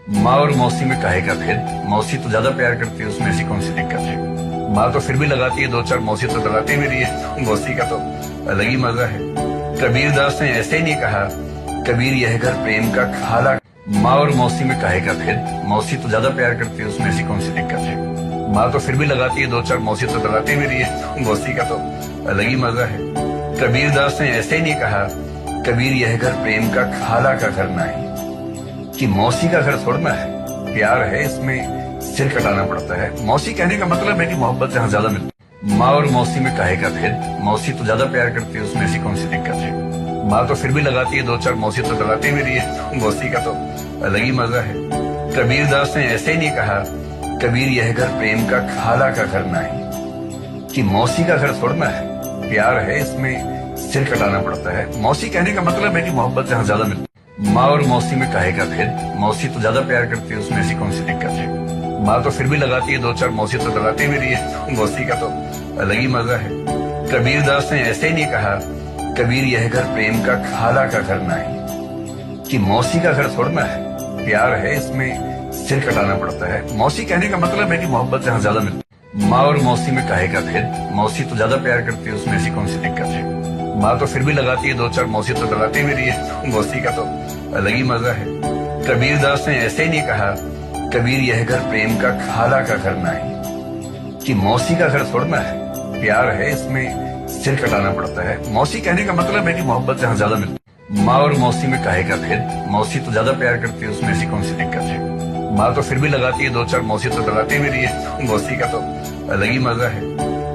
माँ और मौसी में काहे का भेद। मौसी तो ज्यादा प्यार करती है, उसमें ऐसी कौन सी दिक्कत है। माँ तो फिर भी लगाती है दो चार, मौसी तो लगाती भी रही है। मौसी का तो अलग ही मजा है। कबीर दास ने ऐसे ही नहीं कहा, कबीर यह घर प्रेम का खाला। माँ और मौसी में काहे का भेद। मौसी तो ज्यादा प्यार करती है, उसमें ऐसी कौन सी दिक्कत है। माँ तो फिर भी लगाती है दो चार, मौसी तो लगाती भी रही है। मौसी का तो अलग ही मजा है। कबीर दास ने ऐसे ही नहीं कहा, कबीर यह घर प्रेम का खाला का घर ना है, कि मौसी का घर थोड़ा है। प्यार है, इसमें सिर कटाना पड़ता है। मौसी कहने का मतलब है कि मोहब्बत यहाँ ज्यादा मिलती है। माँ और मौसी में काहे का भेद। मौसी तो ज्यादा प्यार करती है, उसमें ऐसी कौन सी दिक्कत है। माँ तो फिर भी लगाती है दो चार, मौसी तो लगाती भी रही है। मौसी का तो अलग ही मजा है। कबीर दास ने ऐसे ही नहीं कहा, कबीर यह घर प्रेम का खाला का घर ना है, कि मौसी का घर थोड़ा है। प्यार है, इसमें सिर कटाना पड़ता है। मौसी कहने का मतलब है कि मोहब्बत यहाँ ज्यादा मिलती है। माँ और मौसी में काहे का भेद। मौसी तो ज्यादा प्यार करती है, उसमें ऐसी कौन सी दिक्कत है। माँ तो फिर भी लगाती है दो चार, मौसी तो लगाती भी रही है। मौसी का तो अलग ही मजा है। कबीर दास ने ऐसे ही नहीं कहा, कबीर यह घर प्रेम का खाला का घर ना है, कि मौसी का घर थोड़ा है। प्यार है, इसमें सिर कटाना पड़ता है। मौसी कहने का मतलब है कि मोहब्बत यहाँ ज्यादा मिलती है। माँ और मौसी में काहे का भेद। मौसी तो ज्यादा प्यार करती है, उसमें ऐसी कौन सी दिक्कत है। माँ तो फिर भी लगाती है दो चार, मौसी तो लगाती भी रही है। मौसी का तो अलग ही मजा है। कबीर दास ने ऐसे ही नहीं कहा, कबीर यह घर प्रेम का खाला का घर ना है, कि मौसी का घर थोड़ा है। प्यार है, इसमें सिर कटाना पड़ता है। मौसी कहने का मतलब है कि मोहब्बत यहाँ ज्यादा मिलती है। माँ और मौसी में काहे का भेद। मौसी तो ज्यादा प्यार करती है, उसमें ऐसी कौन सी दिक्कत है। माँ तो फिर भी लगाती है दो चार, मौसी तो लगाती भी रही है। मौसी का तो अलग ही मजा है।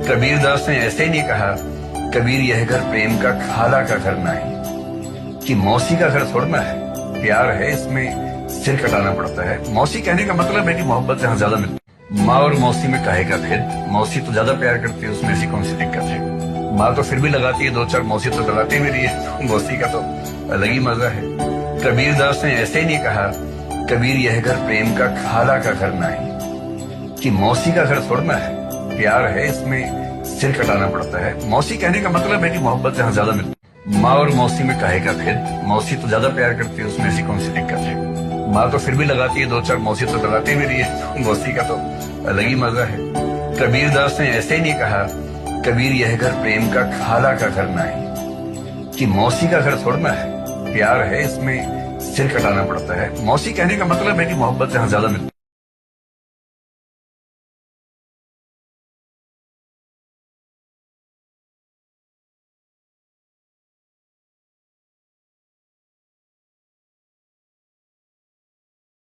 कबीर दास ने ऐसे ही नहीं कहा, कबीर यह घर प्रेम का खाला का घर ना है, कि मौसी का घर थोड़ा है। प्यार है, इसमें सिर कटाना पड़ता है। मौसी कहने का मतलब है कि मोहब्बत यहाँ ज्यादा मिलती है। माँ और मौसी में काहे का भेद। मौसी तो ज्यादा प्यार करती है, उसमें ऐसी कौन सी दिक्कत है। माँ तो फिर भी लगाती है दो चार, मौसी तो लगाती भी रही है। मौसी का तो अलग ही मजा है। कबीर दास ने ऐसे ही नहीं कहा, कबीर यह घर प्रेम का खाला का घर ना है, कि मौसी का घर थोड़ा है। प्यार है, इसमें सिर कटाना पड़ता है। मौसी कहने का मतलब है कि मोहब्बत यहाँ ज्यादा मिलती है। माँ और मौसी में काहे का भेद। मौसी तो ज्यादा प्यार करती है, उसमें ऐसी कौन सी दिक्कत है। माँ तो फिर भी लगाती है दो चार, मौसी तो लगाती भी रही है। मौसी का तो अलग ही मजा है। कबीर दास ने ऐसे ही नहीं कहा, कबीर यह घर प्रेम का खाला का घर ना है, कि मौसी का घर थोड़ा है। प्यार है, इसमें सिर कटाना पड़ता है। मौसी कहने का मतलब है कि मोहब्बत यहाँ ज्यादा मिलती है।